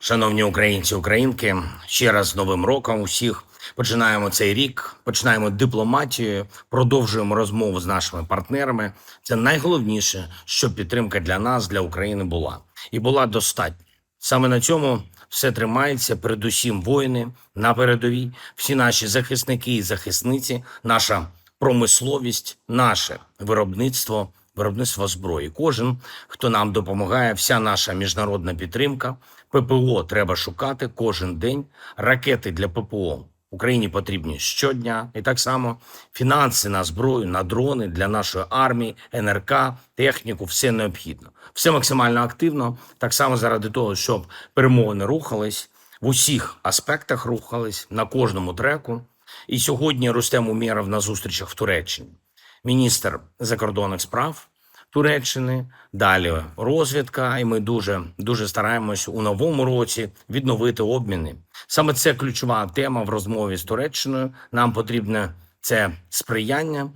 Шановні українці, українки, ще раз з Новим роком усіх. Починаємо цей рік, починаємо дипломатію, продовжуємо розмову з нашими партнерами. Це найголовніше, щоб підтримка для нас, для України була. І була достатня. Саме на цьому все тримається, передусім воїни на передовій, всі наші захисники і захисниці, наша промисловість, наше виробництво зброї. Кожен, хто нам допомагає, вся наша міжнародна підтримка. ППО треба шукати кожен день. Ракети для ППО Україні потрібні щодня. І так само фінанси на зброю, на дрони для нашої армії, НРК, техніку, все необхідно. Все максимально активно, так само заради того, щоб перемовини рухались, в усіх аспектах рухались, на кожному треку. І сьогодні Рустем Умєров на зустрічах в Туреччині. Міністр закордонних справ Туреччини, далі розвідка, і ми дуже стараємось у новому році відновити обміни. Саме це ключова тема в розмові з Туреччиною. Нам потрібне це сприяння,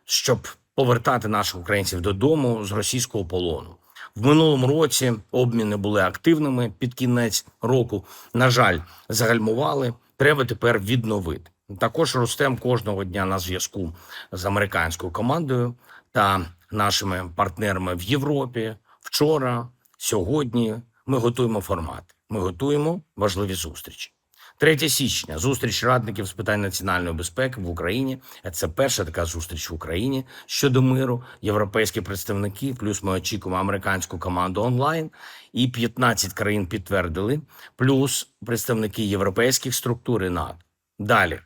щоб повертати наших українців додому з російського полону. В минулому році обміни були активними, під кінець року, на жаль, загальмували, треба тепер відновити. Також Рустем кожного дня на зв'язку з американською командою та нашими партнерами в Європі. Вчора, сьогодні ми готуємо формат, ми готуємо важливі зустрічі. 3 січня – зустріч радників з питань національної безпеки в Україні. Це перша така зустріч в Україні щодо миру. Європейські представники, плюс ми очікуємо американську команду онлайн. І 15 країн підтвердили, плюс представники європейських структур і НАТО. Далі,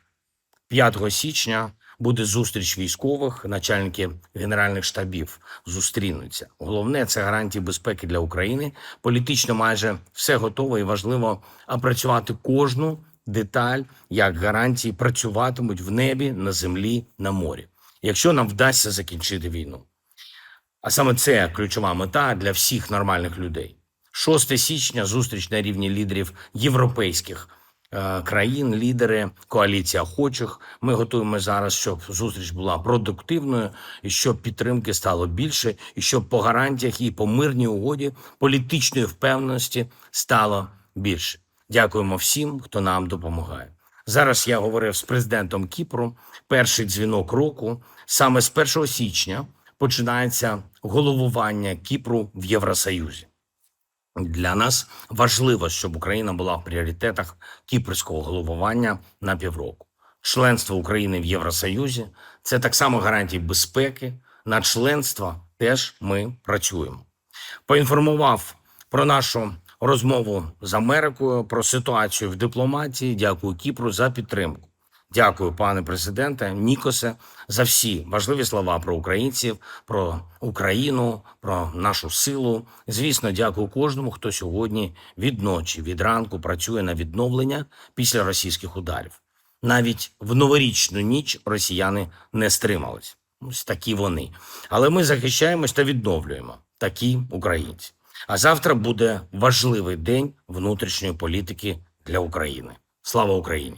5 січня буде зустріч військових, начальники генеральних штабів зустрінуться. Головне – це гарантії безпеки для України. Політично майже все готово і важливо опрацювати кожну деталь, як гарантії працюватимуть в небі, на землі, на морі. Якщо нам вдасться закінчити війну. А саме це ключова мета для всіх нормальних людей. 6 січня – зустріч на рівні лідерів європейських країн, лідери, коаліція охочих. Ми готуємо зараз, щоб зустріч була продуктивною, і щоб підтримки стало більше, і щоб по гарантіях і по мирній угоді політичної впевненості стало більше. Дякуємо всім, хто нам допомагає. Зараз я говорив з президентом Кіпру. Перший дзвінок року. Саме з 1 січня починається головування Кіпру в Євросоюзі. Для нас важливо, щоб Україна була в пріоритетах кіпрського головування на півроку. Членство України в Євросоюзі – це так само гарантії безпеки. На членство теж ми працюємо. Поінформував про нашу розмову з Америкою, про ситуацію в дипломатії. Дякую Кіпру за підтримку. Дякую, пане президенте Нікосе, за всі важливі слова про українців, про Україну, про нашу силу. Звісно, дякую кожному, хто сьогодні від ночі, від ранку працює на відновлення після російських ударів. Навіть в новорічну ніч росіяни не стримались. Ось такі вони. Але ми захищаємось та відновлюємо. Такі українці. А завтра буде важливий день внутрішньої політики для України. Слава Україні!